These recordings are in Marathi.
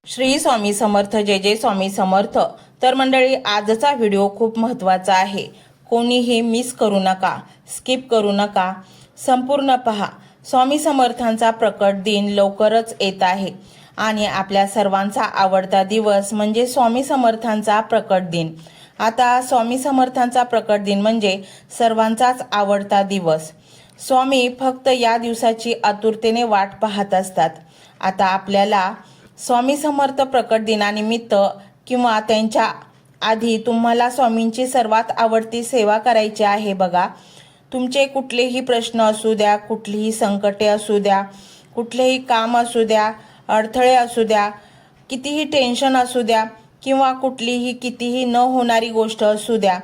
श्री स्वामी समर्थ, जय जय स्वामी समर्थ। तर मंडळी, आजचा व्हिडिओ खूप महत्त्वाचा आहे। कोणीही मिस करू नका, स्किप करू नका, संपूर्ण पहा। स्वामी समर्थांचा प्रकट दिन लवकरच येत आहे आणि आपल्या सर्वांचा आवडता दिवस म्हणजे स्वामी समर्थांचा प्रकट दिन। आता स्वामी समर्थांचा प्रकट दिन म्हणजे सर्वांचाच आवडता दिवस। स्वामी फक्त या दिवसाची आतुरतेने वाट पाहत असतात। आता आपल्याला स्वामी समर्थ प्रकट दिनानिमित्त किंवा त्यांच्या आधी तुम्हाला स्वामींची सर्वात आवडती सेवा करायची आहे बघा। तुमचे कुठलेही प्रश्न असू द्या, कुठलीही संकटे असू द्या, कुठलेही काम असू द्या, अडथळे असू द्या, कितीही टेन्शन असू द्या किंवा कुठलीही कितीही न होणारी गोष्ट असू द्या,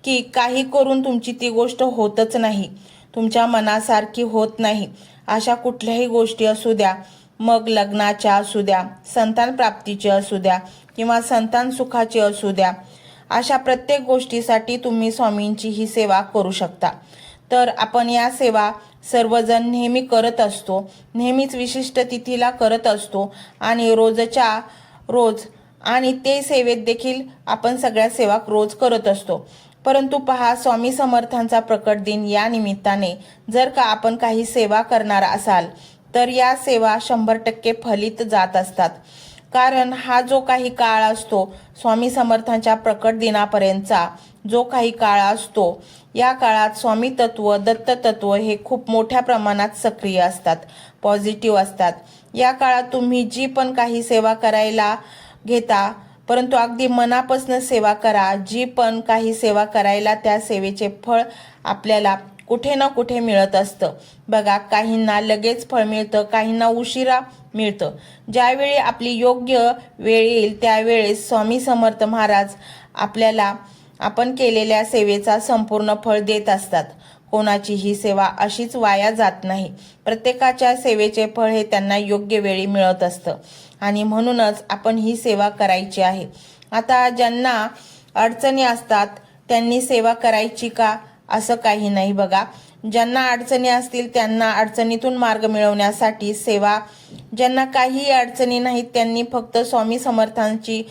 की काही करून तुमची ती गोष्ट होतच नाही, तुमच्या मनासारखी होत नाही, अशा कुठल्याही गोष्टी असू द्या, मग लग्नाच्या असू द्या, संतान प्राप्तीची असू द्या किंवा संतान सुखाची असू द्या, अशा प्रत्येक गोष्टीसाठी तुम्ही स्वामींची ही सेवा करू शकता। तर आपण या सेवा सर्वजण नेहमी करत असतो, नेहमीच विशिष्ट तिथीला करत असतो आणि रोजच्या रोज आणि ते सेवेत देखील आपण सगळ्या सेवा रोज करत असतो। परंतु पहा, स्वामी समर्थांचा प्रकट दिन या निमित्ताने जर का आपण काही सेवा करणार असाल तर या सेवा 100% फलित जात असतात। कारण हा जो काही काळ असतो, स्वामी समर्थांच्या प्रकट दिनापर्यंतचा जो काही काळ असतो, या काळात स्वामी तत्व, दत्त तत्व हे खूप मोठ्या प्रमाणात सक्रिय असतात, पॉझिटिव्ह असतात। या काळात तुम्ही जी पण काही सेवा करायला घेता, परंतु अगदी मनापासून सेवा करा। जी पण काही सेवा करायला त्या सेवेचे फळ आपल्याला कुठे ना कुठे मिळत असतं बघा। काहींना लगेच फळ मिळतं, काहींना उशिरा मिळतं। ज्यावेळी आपली योग्य वेळ येईल त्यावेळेस स्वामी समर्थ महाराज आपल्याला आपण केलेल्या सेवेचा संपूर्ण फळ देत असतात। कोणाची ही सेवा अशीच वाया जात नाही, प्रत्येकाच्या सेवेचे फळ हे त्यांना योग्य वेळी मिळत असतं आणि म्हणूनच आपण ही सेवा करायची आहे। आता ज्यांना अडचणी असतात त्यांनी सेवा करायची का, असं काही नाही बघा। ज्यांना अडचणी असतील त्यांना अडचणीतून मार्ग मिळवण्यासाठी सेवा, ज्यांना काही अडचणी नाहीत त्यांनी फक्त स्वामी समर्थांची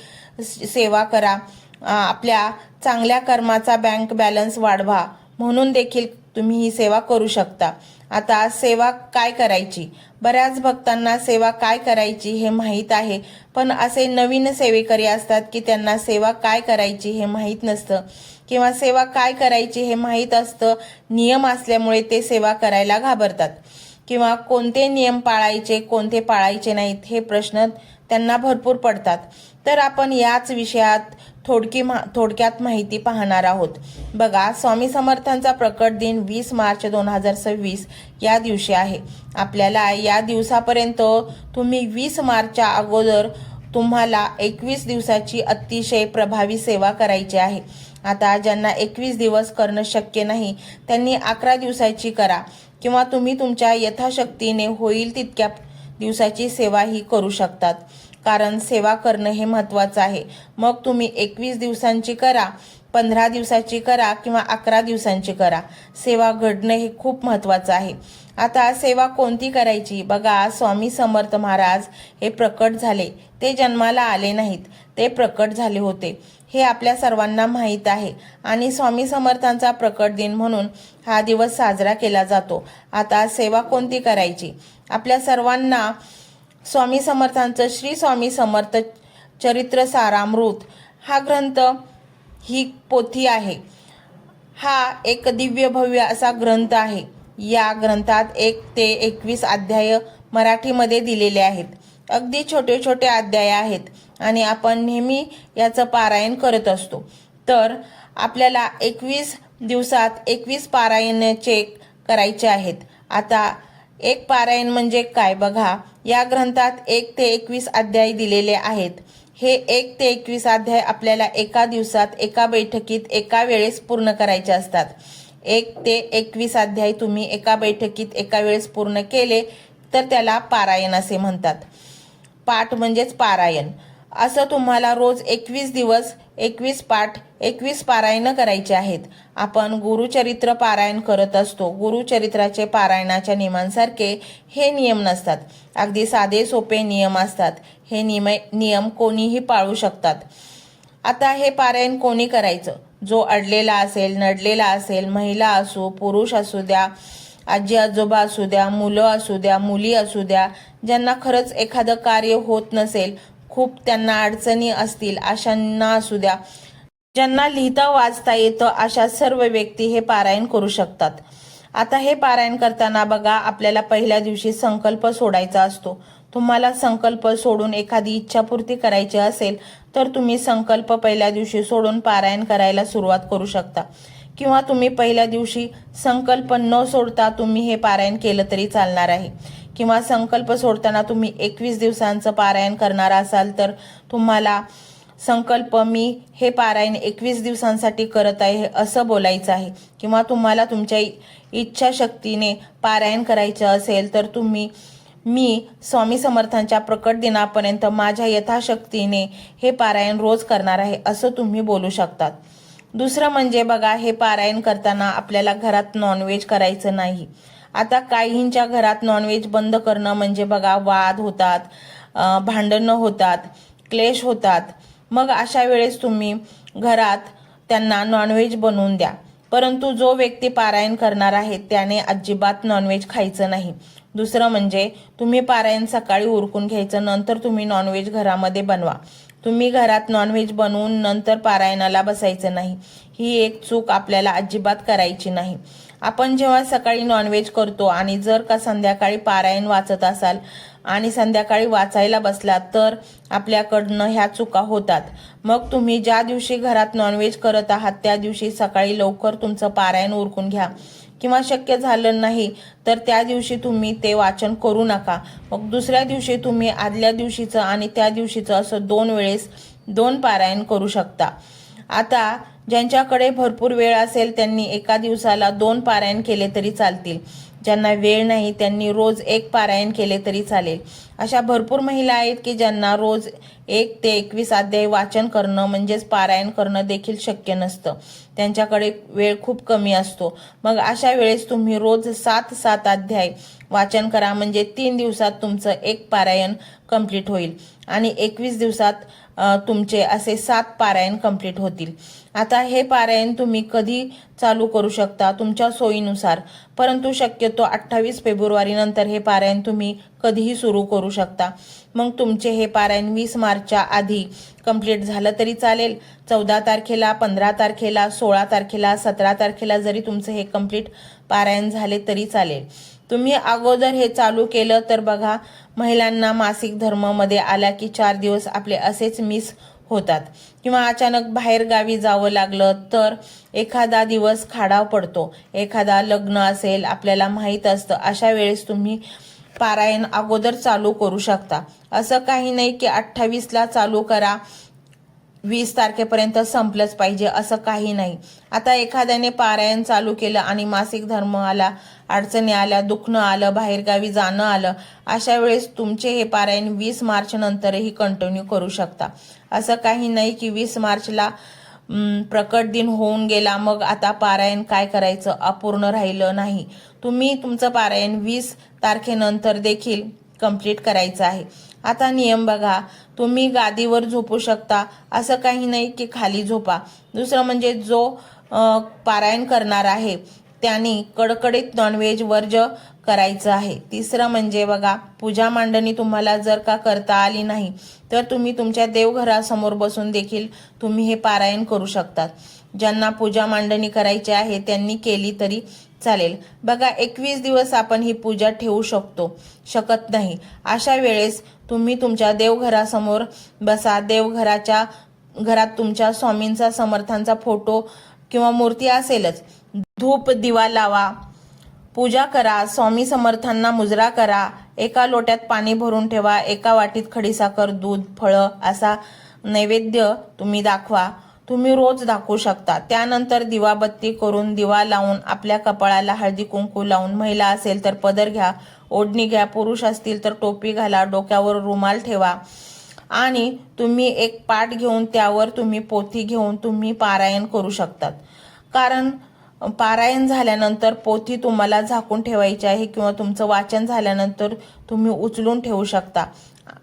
सेवा करा। आपल्या चांगल्या कर्माचा बँक बॅलन्स वाढवा म्हणून देखील तुम्ही ही सेवा करू शकता। आता सेवा काय करायची, बऱ्याच भक्तांना सेवा काय करायची हे माहीत आहे, पण असे नवीन सेवेकरी असतात की त्यांना सेवा काय करायची हे माहीत नसतं किंवा सेवा काय करायची हे माहीत असतं, नियम असल्यामुळे ते सेवा करायला घाबरतात किंवा कोणते नियम पाळायचे कोणते पाळायचे नाहीत हे प्रश्न त्यांना भरपूर पडतात। तर आपण याच विषयात थोडक्यात माहिती पाहणार आहोत बघा। स्वामी समर्थांचा प्रकट दिन 20 मार्च 2026 या दिवशी आहे। आपल्याला या दिवसापर्यंत तुम्ही 20 मार्चच्या अगोदर तुम्हाला 21 दिवसाची अतिशय प्रभावी सेवा करायची आहे। आता ज्यांना 21 दिवस करणं शक्य नाही त्यांनी 11 दिवसाची करा किंवा तुम्ही तुमच्या यथाशक्तीने होईल तितक्या दिवसाची सेवा ही करू शकतात। कारण सेवा करणं हे महत्त्वाचं आहे। मग तुम्ही 21 दिवसांची करा, 15 दिवसाची करा किंवा 11 दिवसांची करा, सेवा घडणं हे खूप महत्त्वाचं आहे। आता सेवा कोणती करायची बघा। स्वामी समर्थ महाराज हे प्रकट झाले, ते जन्माला आले नाहीत, ते प्रकट झाले होते हे आपल्या सर्वांना माहीत आहे आणि स्वामी समर्थांचा प्रकट दिन म्हणून हा दिवस साजरा केला जातो। आता सेवा कोणती करायची, आपल्या सर्वांना स्वामी समर्थांचं श्री स्वामी समर्थ चरित्र सारामृत हा ग्रंथ, ही पोथी आहे। हा एक दिव्य भव्य असा ग्रंथ आहे। या ग्रंथात 1 ते 21 अध्याय मराठीमध्ये दिलेले आहेत। अगदी छोटे छोटे अध्याय आहेत आणि आपण नेहमी याचं पारायण करत असतो। तर आपल्याला 21 दिवसात 21 पारायणाचे करायचे आहेत। आता एक पारायण म्हणजे काय बघा, या ग्रंथात 1 ते 21 अध्याय दिलेले आहेत। हे 1 ते 21 अध्याय आपल्याला एका दिवसात एका बैठकीत एका वेळेस पूर्ण करायचे असतात। 1 ते 21 अध्याय तुम्ही एका बैठकीत एका वेळेस पूर्ण केले तर त्याला पारायण असे म्हणतात। पाठ म्हणजेच पारायण। असं तुम्हाला रोज 21 दिवस 21 पाठ 21 पारायण करायचे आहेत. आपण गुरुचरित्र पारायण करत असतो. गुरुचरित्राचे पारायणाच्या नियमांसारखे हे नियम नसतात. अगदी साधे सोपे नियम असतात. हे नियम कोणीही पाळू शकतात. आता हे पारायण कोणी करायचं? जो अडलेला असेल, नडलेला असेल, महिला असो, पुरुष असू द्या, आजी आजोबा असू द्या, मुलं असू द्या, मुली असू द्या, ज्यांना खरंच एखादं कार्य होत नसेल, खूप त्यांना अडचणी असतील अशांना असू द्या, ज्यांना लिहिता वाचता येतं अशा सर्व व्यक्ती हे पारायण करू शकतात. आता हे पारायण करताना बघा, आपल्याला पहिल्या दिवशी संकल्प सोडायचा असतो. तुम्हाला संकल्प सोडून एखादी इच्छापूर्ती करायची असेल तर तुम्ही संकल्प पहिल्या दिवशी सोडून पारायण करायला सुरुवात करू शकता. किंवा तुम्ही पहिल्या दिवशी संकल्प न सोडता तुम्ही हे पारायण केलं तरी चालणार आहे. किंवा संकल्प सोडताना तुम्ही 21 दिवसांचं पारायण करणार असाल तर तुम्हाला संकल्प मी हे पारायण 21 दिवसांसाठी करत आहे असं बोलायचं आहे. किंवा तुम्हाला तुमच्या इच्छाशक्तीने पारायण करायचं असेल तर तुम्ही मी स्वामी समर्थांच्या प्रकट दिनापर्यंत माझ्या यथाशक्तीने हे पारायण रोज करणार आहे असं तुम्ही बोलू शकतात. दुसरं म्हणजे बघा, हे पारायण करताना आपल्याला घरात नॉनव्हेज करायचं नाही. आता काहींच्या घरात नॉनव्हेज बंद करणं म्हणजे बघा, वाद होतात, भांडणं होतात, क्लेश होतात. मग अशा वेळेस तुम्ही घरात त्यांना नॉनव्हेज बनवून द्या. परंतु जो व्यक्ती पारायण करणार आहे त्याने अजिबात नॉनव्हेज खायचं नाही. दुसरं म्हणजे तुम्ही पारायण सकाळी उरकून घ्यायचं, नंतर तुम्ही नॉनव्हेज घरामध्ये बनवा. तुम्ही घरात नॉनव्हेज बनवून नंतर पारायणाला बसायचं नाही. ही एक चूक आपल्याला अजिबात करायची नाही. आपण जेव्हा सकाळी नॉनव्हेज करतो आणि जर का संध्याकाळी पारायण वाचत असाल आणि संध्याकाळी वाचायला बसलात तर आपल्याकडनं ह्या चुका होतात. मग तुम्ही ज्या दिवशी घरात नॉनव्हेज करत आहात त्या दिवशी सकाळी लवकर तुमचं पारायण उरकून घ्या. किंवा शक्य झालं नाही तर त्या दिवशी तुम्ही ते वाचन करू नका. मग दुसऱ्या दिवशी तुम्ही आदल्या दिवशीचं आणि त्या दिवशीचं असं 2 वेळेस 2 पारायण करू शकता. आता ज्यांच्याकडे भरपूर वेळ असेल त्यांनी एका दिवसाला 2 पारायण केले तरी चालतील. ज्यांना वेळ नाही त्यांनी रोज 1 पारायण केले तरी चालेल. अशा भरपूर महिला आहेत की ज्यांना रोज 1 ते 21 अध्याय वाचन करणं म्हणजेच पारायण करणं देखील शक्य नसतं. त्यांच्याकडे वेळ खूप कमी असतो. मग अशा वेळेस तुम्ही रोज 7 अध्याय वाचन करा. म्हणजे 3 दिवसात तुमचं 1 पारायण कंप्लीट होईल आणि 21 दिवसात तुमचे असे 7 पारायण कंप्लीट होतील. आता हे पारायण तुम्ही कधी चालू करू शकता तुमच्या सोयीनुसार, परंतु शक्यतो 28 फेब्रुवारी नंतर हे पारायण तुम्ही कधीही सुरू करू शकता. मग तुमचे हे पारायण 20 मार्चच्या आधी कंप्लीट झालं तरी चालेल. 14 तारखेला, 15 तारखेला, 16 तारखेला, 17 तारखेला जरी तुमचं हे कंप्लीट पारायण झाले तरी चालेल. तुम्ही अगोदर हे चालू केलं तर बघा, महिलांना मासिक धर्मामध्ये आला की 4 दिवस आपले असेच मिस होतात. किंवा अचानक बाहेर गावी जावं लागलं तर एखादा दिवस खाडा पडतो. एखादा लग्न असेल आपल्याला माहीत असतं. अशा वेळेस तुम्ही पारायण अगोदर चालू करू शकता. असं काही नाही की 28ला चालू करा 20 तारखेपर्यंत संपलंच पाहिजे असं काही नाही. आता एखाद्याने पारायण चालू केलं आणि मासिक धर्म आला, अडचणी आल्या, दुखणं आलं, बाहेरगावी जाणं आलं, अशा वेळेस तुमचे हे पारायण 20 मार्च नंतरही कंटिन्यू करू शकता. असं काही नाही की 20 मार्चला प्रकट दिन होऊन गेला मग आता पारायण काय करायचं, अपूर्ण राहिलं. नाही, तुम्ही तुमचं पारायण 20 तारखेनंतर देखील कंप्लीट करायचं आहे. आता नियम बघा, तुम्ही गादीवर झोपू शकता, असं काही नाही की खाली झोपा. दुसरं म्हणजे जो पारायण करणार आहे त्यांनी कडकडीत नॉनव्हेज वर्ज्य करायचं आहे. तिसरं म्हणजे बघा, पूजा मांडणी तुम्हाला जर का करता आली नाही तर तुम्ही तुमच्या देवघरासमोर बसून देखील तुम्ही हे पारायण करू शकतात. ज्यांना पूजा मांडणी करायची आहे त्यांनी केली तरी चालेल. बघा, 21 दिवस आपण ही पूजा ठेवू शकत नाही. अशा वेळेस तुम्ही तुमच्या देवघरासमोर बसा. देवघराच्या घरात तुमच्या स्वामींचा समर्थांचा फोटो किंवा मूर्ती असेलच. धूप दिवा लावा, पूजा करा, स्वामी समर्थांना मुजरा करा. एका लोट्यात पाणी भरून ठेवा. एका वाटीत खडीसाखर, दूध, फळं असा नैवेद्य तुम्ही दाखवा. तुम्ही रोज दाखवू शकता. त्यानंतर दिवाबत्ती करून दिवा लावून आपल्या कपाळाला हळदी कुंकू लावून, महिला असेल तर पदर घ्या, ओढणी घ्या, पुरुष असतील तर टोपी घाला, डोक्यावर रुमाल ठेवा आणि तुम्ही एक पाट घेऊन त्यावर तुम्ही पोथी घेऊन तुम्ही पारायण करू शकतात. कारण पारायण झाल्यानंतर पोथी तुम्हाला झाकून ठेवायची आहे किंवा तुमचं वाचन झाल्यानंतर तुम्ही उचलून ठेवू शकता.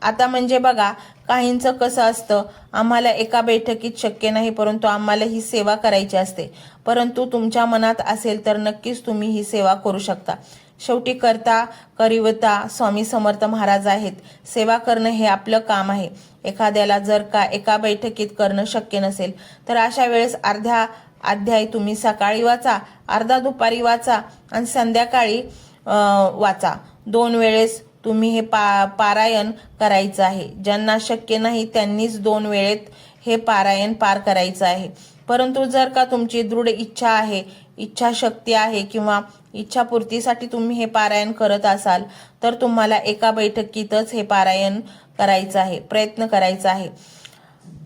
आता म्हणजे बघा, काहींचं कसं असतं, आम्हाला एका बैठकीत शक्य नाही परंतु आम्हाला ही सेवा करायची असते. परंतु तुमच्या मनात असेल तर नक्कीच तुम्ही ही सेवा करू शकता. शेवटी करता करिवता स्वामी समर्थ महाराज आहेत. सेवा करणं हे आपलं काम आहे. एखाद्याला जर का एका बैठकीत करणं शक्य नसेल तर अशा वेळेस अर्धा अध्याय तुम्ही सकाळी वाचा, अर्धा दुपारी वाचा आणि संध्याकाळी वाचा. 2 वेळेस तुम्ही हे पारायण करायचं आहे. ज्यांना शक्य नाही त्यांनीच 2 वेळेत हे पारायण पार करायचं आहे. परंतु जर का तुमची दृढ इच्छा आहे, इच्छाशक्ती आहे किंवा इच्छापूर्तीसाठी तुम्ही हे पारायण करत असाल तर तुम्हाला एका बैठकीतच हे पारायण करायचं आहे, प्रयत्न करायचा आहे.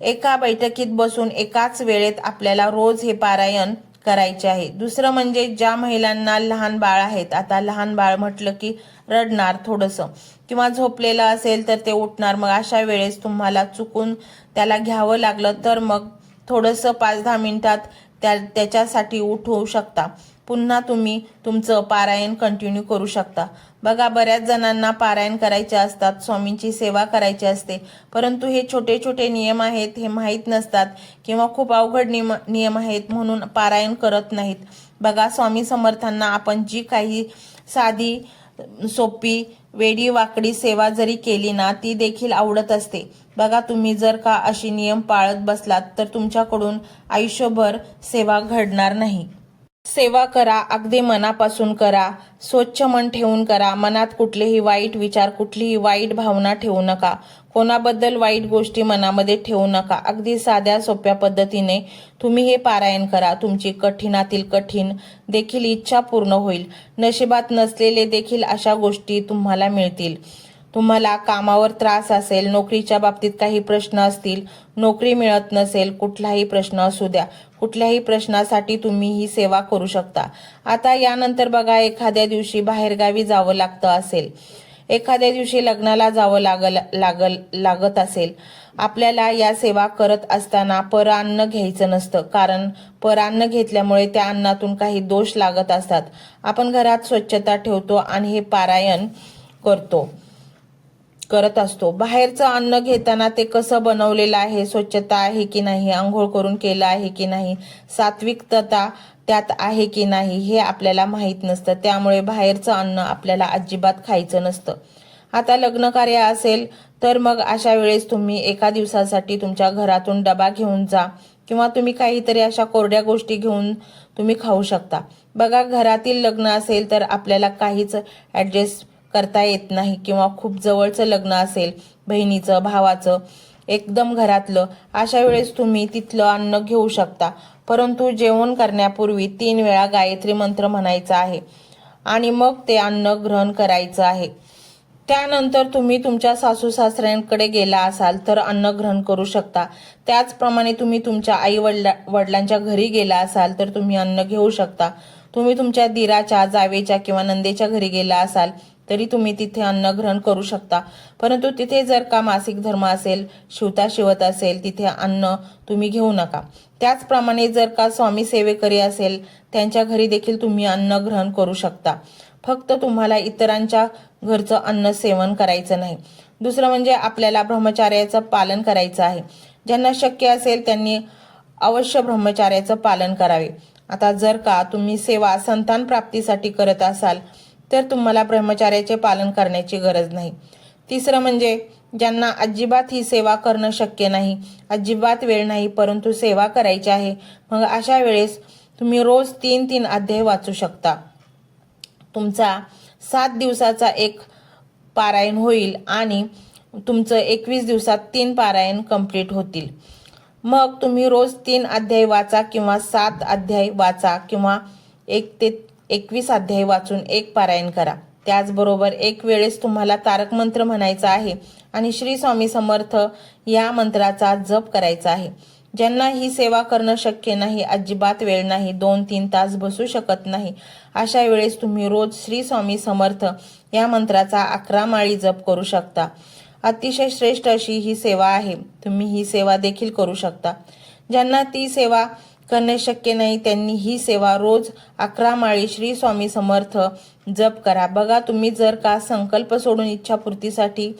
एका बैठकीत बसून एकाच वेळेत आपल्याला रोज हे पारायण करायचे आहे. दुसरं म्हणजे ज्या महिलांना लहान बाळ आहेत, आता लहान बाळ म्हटलं की रडणार थोडंसं किंवा झोपलेलं असेल तर ते उठणार. मग अशा वेळेस तुम्हाला चुकून त्याला घ्यावं लागलं तर मग थोडंसं 5-10 मिनिटात त्याच्यासाठी उठवू शकता. पुन्हा तुम्ही तुमचं पारायण कंटिन्यू करू शकता. बघा, बऱ्याच जणांना पारायण करायचे असतात, स्वामींची सेवा करायची असते, परंतु हे छोटे छोटे नियम आहेत हे माहीत नसतात किंवा खूप अवघड नियम आहेत म्हणून पारायण करत नाहीत. बघा, स्वामी समर्थांना आपण जी काही साधी सोपी वेडी वाकडी सेवा जरी केली ना ती देखील आवडत असते. बघा, तुम्ही जर का अशी नियम पाळत बसलात तर तुमच्याकडून आयुष्यभर सेवा घडणार नाही. सेवा करा, अगदी मनापासून करा, स्वच्छ मन ठेवून करा. मनात कुठलेही वाईट विचार, कुठलीही वाईट भावना ठेवू नका. कोणाबद्दल वाईट गोष्टी मनामध्ये ठेवू नका. अगदी साध्या सोप्या पद्धतीने तुम्ही हे पारायण करा. तुमची कठीणातील कठीण देखील इच्छा पूर्ण होईल. नशिबात नसलेले देखील अशा गोष्टी तुम्हाला मिळतील. तुम्हाला कामावर त्रास असेल, नोकरीच्या बाबतीत काही प्रश्न असतील, नोकरी मिळत नसेल, कुठलाही प्रश्न असू द्या, कुठल्याही प्रश्नासाठी तुम्ही ही सेवा करू शकता. आता यानंतर बघा, एखाद्या दिवशी बाहेरगावी जावं लागतं असेल, एखाद्या दिवशी लग्नाला जावं लागत असेल, आपल्याला या सेवा करत असताना परान्न घ्यायचं नसतं. कारण परान्न घेतल्यामुळे त्या अन्नातून काही दोष लागत असतात. आपण घरात स्वच्छता ठेवतो आणि हे पारायण करत असतो. बाहेरचं अन्न घेताना ते कसं बनवलेलं आहे, स्वच्छता आहे की नाही, आंघोळ करून केलं आहे की नाही, सात्विकता त्यात आहे की नाही हे आपल्याला माहीत नसतं. त्यामुळे बाहेरचं अन्न आपल्याला अजिबात खायचं नसतं. आता लग्न कार्य असेल तर मग अशा वेळेस तुम्ही एका दिवसासाठी तुमच्या घरातून डबा घेऊन जा किंवा तुम्ही काहीतरी अशा कोरड्या गोष्टी घेऊन तुम्ही खाऊ शकता. बघा, घरातील लग्न असेल तर आपल्याला काहीच ॲडजस्ट करता येत नाही किंवा खूप जवळचं लग्न असेल, बहिणीचं, भावाचं, एकदम घरातलं, अशा वेळेस तुम्ही तिथलं अन्न घेऊ शकता. परंतु जेवण करण्यापूर्वी 3 वेळा गायत्री मंत्र म्हणायचा आहे आणि मग ते अन्न ग्रहण करायचं आहे. त्यानंतर तुम्ही तुमच्या सासू सासऱ्यांकडे गेला असाल तर अन्न ग्रहण करू शकता. त्याचप्रमाणे तुम्ही तुमच्या आई वडिलांच्या घरी गेला असाल तर तुम्ही अन्न घेऊ शकता. तुम्ही तुमच्या दिराच्या, जावेच्या किंवा नंदेच्या घरी गेला असाल तरी तुम्ही तिथे अन्न ग्रहण करू शकता. परंतु तिथे जर का मासिक धर्म असेल, शिवता शिवत असेल, तिथे अन्न तुम्ही घेऊ नका. त्याचप्रमाणे जर का स्वामी सेवेकरी असेल त्यांच्या घरी देखील तुम्ही अन्न ग्रहण करू शकता. फक्त तुम्हाला इतरांच्या घरचं अन्न सेवन करायचं नाही. दुसरं म्हणजे आपल्याला ब्रह्मचार्याचं पालन करायचं आहे. ज्यांना शक्य असेल त्यांनी अवश्य ब्रह्मचार्याचं पालन करावे. आता जर का तुम्ही सेवा संतान प्राप्तीसाठी करत असाल तर तुम्हाला ब्रह्मचार्याचे पालन करण्याची गरज नाही. तिसरं म्हणजे ज्यांना अजिबात ही सेवा करणं शक्य नाही, अजिबात वेळ नाही, परंतु सेवा करायची आहे, मग अशा वेळेस तुम्ही रोज 3-3 अध्याय वाचू शकता. तुमचा 7 दिवसाचा एक पारायण होईल आणि तुमचं 21 दिवसात 3 पारायण कंप्लीट होतील. मग तुम्ही रोज 3 अध्याय वाचा किंवा 7 अध्याय वाचा किंवा 1 ते 21 अध्याय वाचून एक पारायण करा. त्याचबरोबर एक वेळेस तुम्हाला तारक मंत्र म्हणायचा आहे आणि श्री स्वामी समर्थ या मंत्राचा जप करायचा आहे. ज्यांना ही सेवा करणं शक्य नाही, अजिबात वेळ नाही, 2-3 तास बसू शकत नाही, अशा वेळेस तुम्ही रोज श्री स्वामी समर्थ या मंत्राचा 11 माळी जप करू शकता. अतिशय श्रेष्ठ अशी ही सेवा आहे. तुम्ही ही सेवा देखील करू शकता. ज्यांना ती सेवा करणे शक्य नाही त्यांनी ही सेवा रोज 11 माळी श्री स्वामी समर्थ जप करा. बघा, तुम्ही जर का संकल्प सोडून इच्छापूर्तीसाठी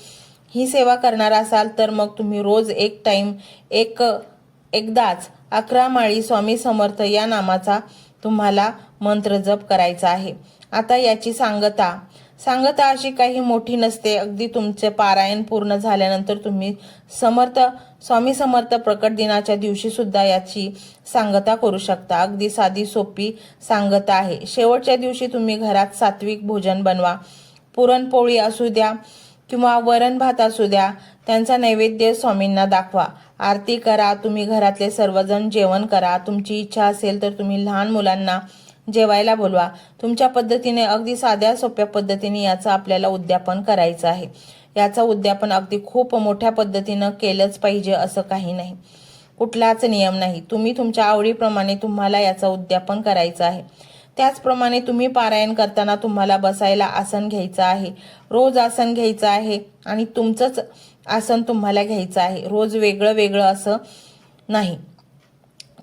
ही सेवा करणार असाल तर मग तुम्ही रोज एकदाच 11 माळी स्वामी समर्थ या नामाचा तुम्हाला मंत्र जप करायचा आहे. आता याची सांगता अशी काही मोठी नसते. अगदी तुमचे पारायण पूर्ण झाल्यानंतर तुम्ही स्वामी समर्थ प्रकट दिनाच्या दिवशी सुद्धा याची सांगता करू शकता. अगदी साधी सोपी सांगता आहे. शेवटच्या दिवशी तुम्ही घरात सात्विक भोजन बनवा. पुरणपोळी असू द्या किंवा वरण भात असू द्या, त्यांचा नैवेद्य स्वामींना दाखवा. आरती करा. तुम्ही घरातले सर्वजण जेवण करा. तुमची इच्छा असेल तर तुम्ही लहान मुलांना जेवायला बोलवा. तुमच्या पद्धतीने, अगदी साध्या सोप्या पद्धतीने याचं आपल्याला उद्यापन करायचं आहे. याचं उद्यापन अगदी खूप मोठ्या पद्धतीनं केलंच पाहिजे असं काही नाही. कुठलाच नियम नाही. तुम्ही तुमच्या आवडीप्रमाणे तुम्हाला याचं उद्यापन करायचं आहे. त्याचप्रमाणे तुम्ही पारायण करताना तुम्हाला बसायला आसन घ्यायचं आहे. रोज आसन घ्यायचं आहे आणि तुमचंच आसन तुम्हाला घ्यायचं आहे. रोज वेगळं वेगळं असं नाही,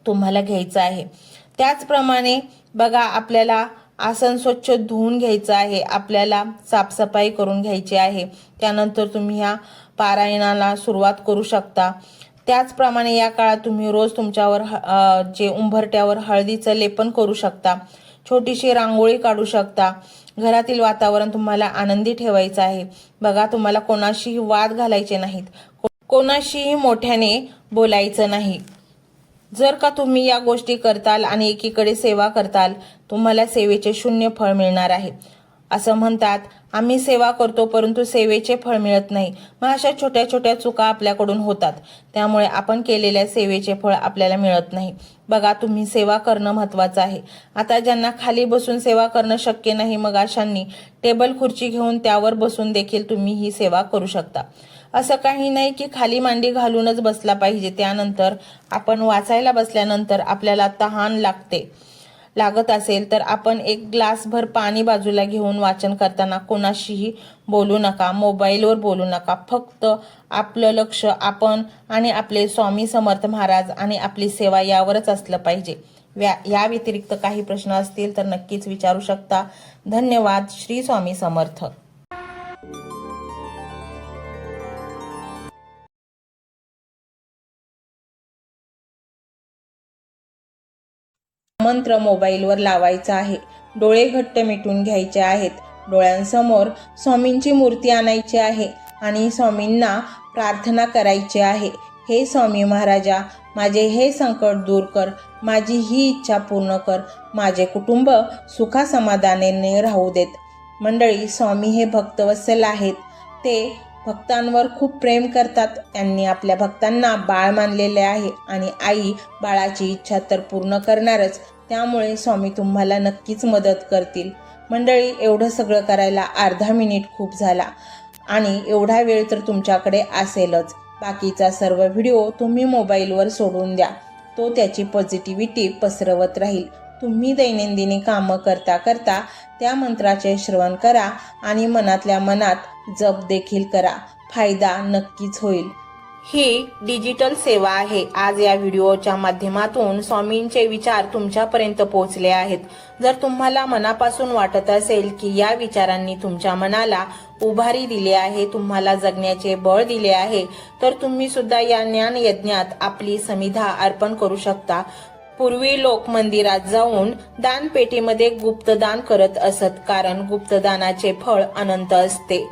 तुम्हाला घ्यायचं आहे. त्याचप्रमाणे बघा, आपल्याला आसन स्वच्छ धुवून घ्यायचं आहे. आपल्याला साफसफाई करून घ्यायची आहे. त्यानंतर तुम्ही ह्या पारायणाला सुरुवात करू शकता. त्याचप्रमाणे या काळात तुम्ही रोज तुमच्यावर उंबरट्यावर हळदीचं लेपन करू शकता. छोटीशी रांगोळी काढू शकता. घरातील वातावरण तुम्हाला आनंदी ठेवायचं आहे. बघा, तुम्हाला कोणाशीही वाद घालायचे नाहीत. कोणाशीही मोठ्याने बोलायचं नाही. जर का तुम्ही या गोष्टी करताल आणि एकीकडे सेवा करताल, तुम्हाला सेवेचे 0 फळ मिळणार आहे. असं म्हणतात, आम्ही सेवा करतो परंतु सेवेचे फळ मिळत नाही. मग अशा छोट्या छोट्या चुका आपल्याकडून होतात. त्यामुळे आपण केलेल्या सेवेचे फळ आपल्याला मिळत नाही. बघा, तुम्ही सेवा करणं महत्वाचं आहे. आता ज्यांना खाली बसून सेवा करणं शक्य नाही, मग अशांनी टेबल खुर्ची घेऊन त्यावर बसून देखील तुम्ही ही सेवा करू शकता. असं काही नाही की खाली मांडी घालूनच बसला पाहिजे. त्यानंतर आपण वाचायला बसल्यानंतर आपल्याला तहान लागत असेल तर आपण एक ग्लासभर पाणी बाजूला घेऊन वाचन करताना कोणाशीही बोलू नका, मोबाईलवर बोलू नका. फक्त आपलं लक्ष आपण आणि आपले स्वामी समर्थ महाराज आणि आपली सेवा यावरच असलं पाहिजे. या व्यतिरिक्त काही प्रश्न असतील तर नक्कीच विचारू शकता. धन्यवाद. श्री स्वामी समर्थ. मंत्र मोबाईलवर लावायचा आहे. डोळे घट्ट मिटून घ्यायचे आहेत. डोळ्यांसमोर स्वामींची मूर्ती आणायची आहे आणि स्वामींना प्रार्थना करायची आहे. हे स्वामी महाराजा, माझे हे संकट दूर कर. माझी ही इच्छा पूर्ण कर. माझे कुटुंब सुखासमाधानाने राहू देत. मंडळी, स्वामी हे भक्तवत्सल आहेत. ते भक्तांवर खूप प्रेम करतात. त्यांनी आपल्या भक्तांना बाळ मानलेले आहे आणि आई बाळाची इच्छा तर पूर्ण करणारच. त्यामुळे स्वामी तुम्हाला नक्कीच मदत करतील. मंडळी, एवढं सगळं करायला अर्धा मिनिट खूप झाला आणि एवढा वेळ तर तुमच्याकडे असेलच. बाकीचा सर्व व्हिडिओ तुम्ही मोबाईलवर सोडून द्या. तो त्याची पॉझिटिव्हिटी पसरवत राहील. तुम्ही दैनंदिनी कामं करता करता त्या मंत्राचे श्रवण करा आणि मनातल्या मनात जप देखील करा. फायदा नक्कीच होईल. ही डिजिटल सेवा आहे. आज या व्हिडिओच्या माध्यमातून स्वामींचे विचार तुमच्यापर्यंत पोहोचले आहेत. जर तुम्हाला मनापासून वाटत असेल की या विचारांनी तुमच्या मनाला उभारी दिली आहे, तुम्हाला जगण्याचे बळ दिले आहे, तर तुम्ही सुद्धा या ज्ञान यज्ञात आपली समिधा अर्पण करू शकता. पूर्वी लोक मंदिरात जाऊन दानपेटीमध्ये गुप्तदान करत असत, कारण गुप्तदानाचे फळ अनंत असते.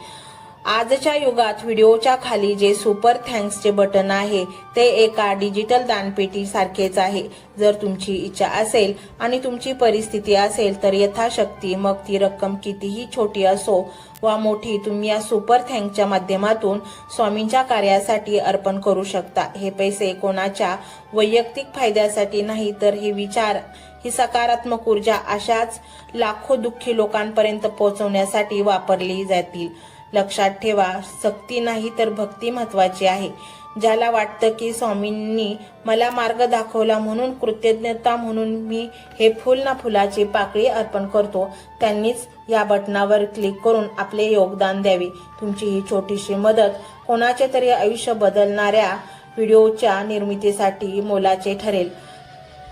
आजच्या युगात व्हिडिओच्या खाली जे सुपर थँक्सचे बटन आहे ते एका डिजिटल दानपेटी सारखेच आहे. जर तुमची इच्छा असेल आणि तुमची परिस्थिती असेल तर यथाशक्ती, मग ती रक्कम कितीही छोटी असो वा मोठी, तुम्ही या सुपर थँक्सच्या माध्यमातून स्वामींच्या कार्यासाठी अर्पण करू शकता. हे पैसे कोणाच्या वैयक्तिक फायद्यासाठी नाही, तर हे विचार, ही सकारात्मक ऊर्जा अशाच लाखो दुःखी लोकांपर्यंत पोहोचवण्यासाठी वापरली जातील. लक्षात ठेवा, सक्ती नाही तर भक्ती महत्वाची आहे. ज्याला वाटतं की स्वामींनी मला मार्ग दाखवला म्हणून कृतज्ञता म्हणून मी हे फुल ना फुलाची पाकळी अर्पण करतो, त्यांनीच या बटनावर क्लिक करून आपले योगदान द्यावे. तुमची ही छोटीशी मदत कोणाचे तरी आयुष्य बदलणाऱ्या व्हिडिओच्या निर्मितीसाठी मोलाचे ठरेल.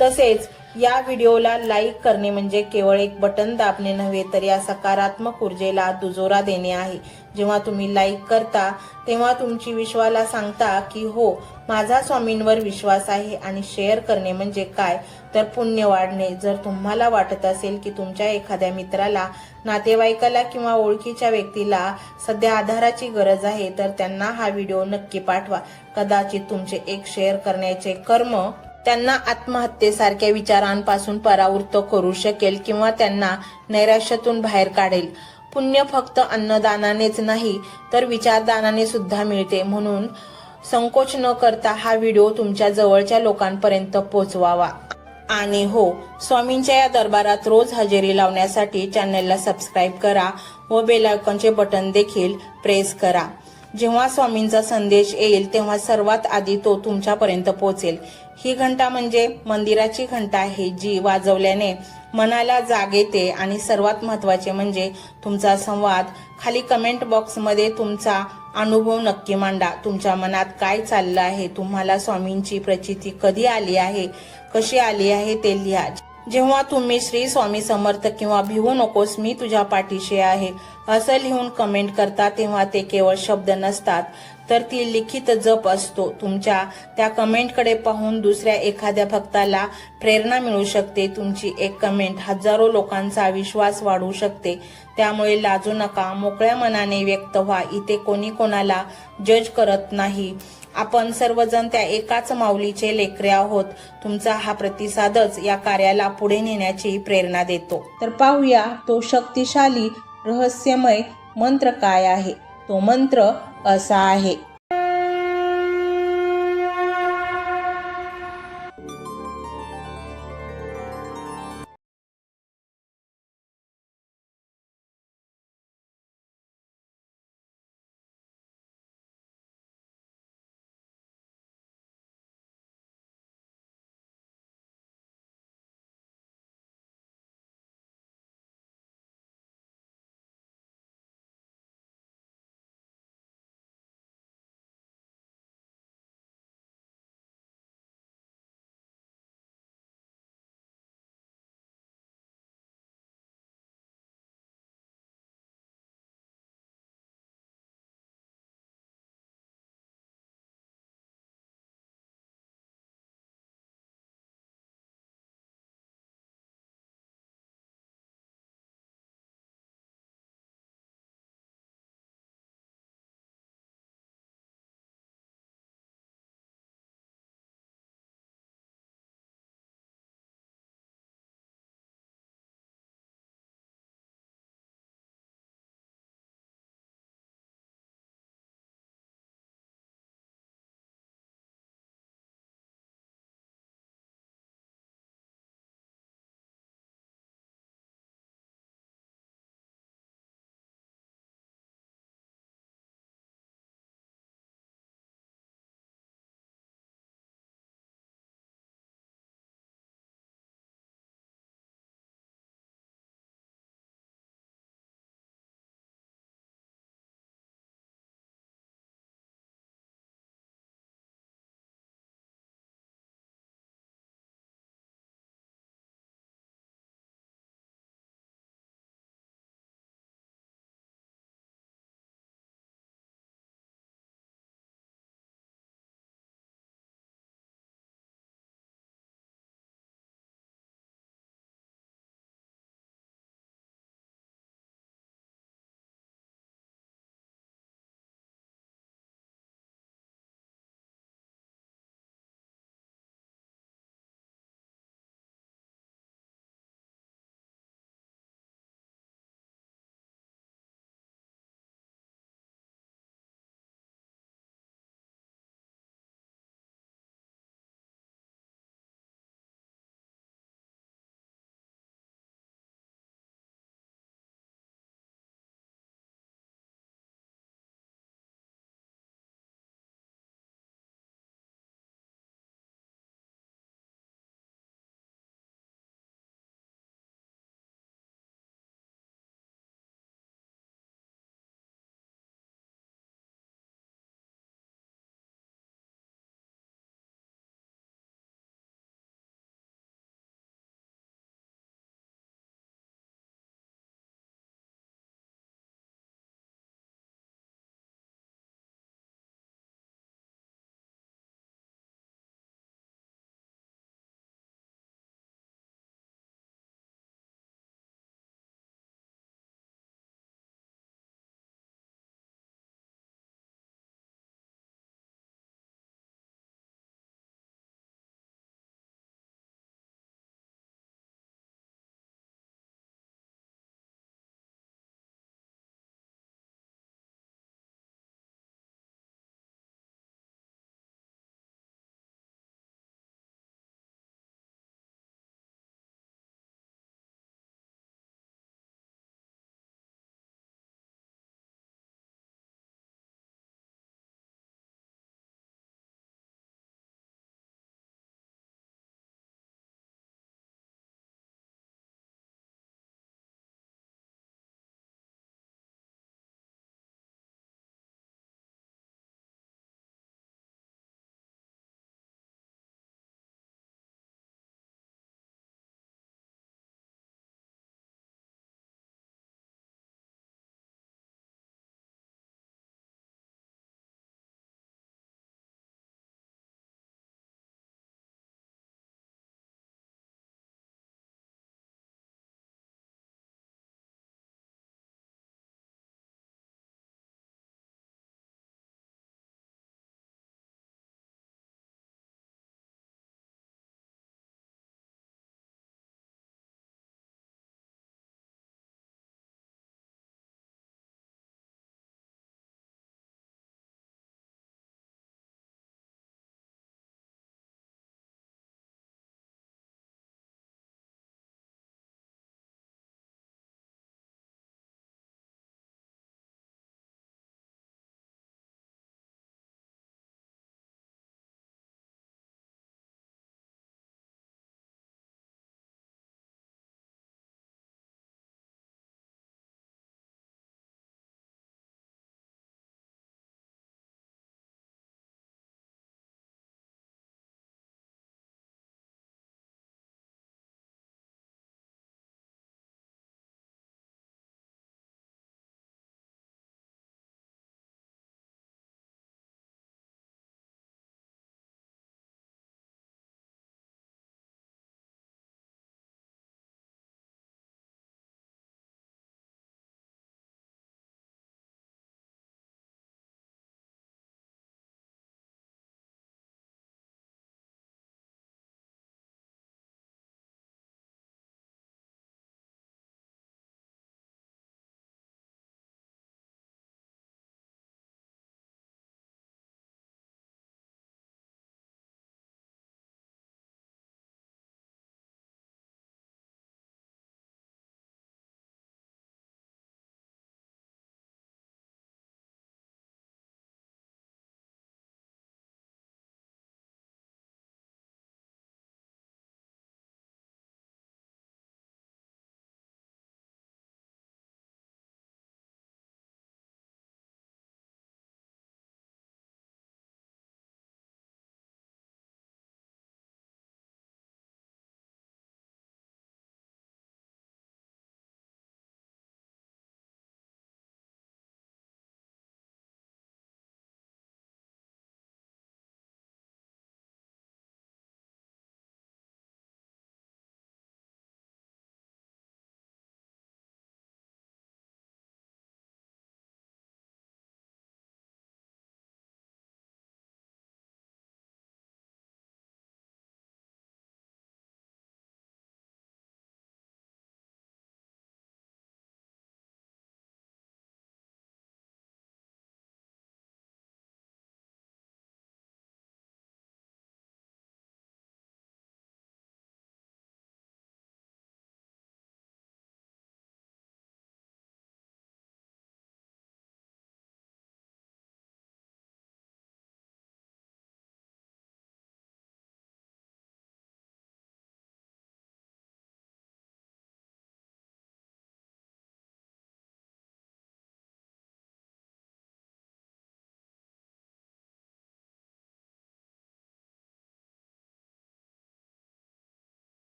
तसेच या व्हिडिओला लाईक करणे म्हणजे केवळ एक बटन दाबणे नव्हे, तर या सकारात्मक ऊर्जेला दुजोरा देणे आहे. जेव्हा तुम्ही लाईक करता तेव्हा तुमची विश्वाला सांगता की हो, माझा स्वामींवर विश्वास आहे. आणि शेअर करणे म्हणजे काय, तर पुण्य वाढणे. जर तुम्हाला वाटत असेल की तुमच्या एखाद्या मित्राला, नातेवाईकाला किंवा ओळखीच्या व्यक्तीला सध्या आधाराची गरज आहे, तर त्यांना हा व्हिडिओ नक्की पाठवा. कदाचित तुमचे एक शेअर करण्याचे कर्म त्यांना आत्महत्येसारख्या विचारांपासून परावृत्त करू शकेल किंवा त्यांना नैराश्यातून बाहेर काढेल. पुण्य फक्त अन्नदानानेच नाही, तर विचारदानाने सुद्धा मिळते. म्हणून संकोच न करता हा व्हिडिओ तुमच्या जवळच्या लोकांपर्यंत पोहोचवावा. आणि हो, स्वामींच्या या दरबारात रोज हजेरी लावण्यासाठी चॅनलला सबस्क्राईब करा व बेल आयकॉनचे बटन देखील प्रेस करा. जेव्हा स्वामींचा संदेश येईल तेव्हा सर्वात आधी तो तुमच्यापर्यंत पोहोचेल. ही घंटा म्हणजे मंदिराची घंटा आहे, जी वाजवल्याने मनाला जाग येते. आणि सर्वात महत्त्वाचे म्हणजे तुमचा संवाद. खाली कमेंट बॉक्समध्ये तुमचा अनुभव नक्की मांडा. तुमच्या मनात काय चाललं आहे, तुम्हाला स्वामींची प्रचिती कधी आली आहे, कशी आली आहे ते लिहा. जेव्हा तुम्ही श्री स्वामी समर्थ किंवा भिवू नकोस मी तुझ्या पाठीशी आहे असं लिहून कमेंट करता, तेव्हा ते केवळ शब्द नसतात, तर ती लिखित जप असतो. तुमच्या त्या कमेंटकडे पाहून दुसऱ्या एखाद्या भक्ताला प्रेरणा मिळू शकते. तुमची एक कमेंट हजारो लोकांचा विश्वास वाढवू शकते. त्यामुळे लाजू नका, मोकळ्या मनाने व्यक्त व्हा. इथे कोणी कोणाला जज करत नाही. आपण सर्वजण त्या एकाच माऊलीचे लेकरे आहोत. तुमचा हा प्रतिसादच या कार्याला पुढे नेण्याची प्रेरणा देतो. तर पाहूया तो शक्तिशाली रहस्यमय मंत्र काय आहे. तो मंत्र असा आहे: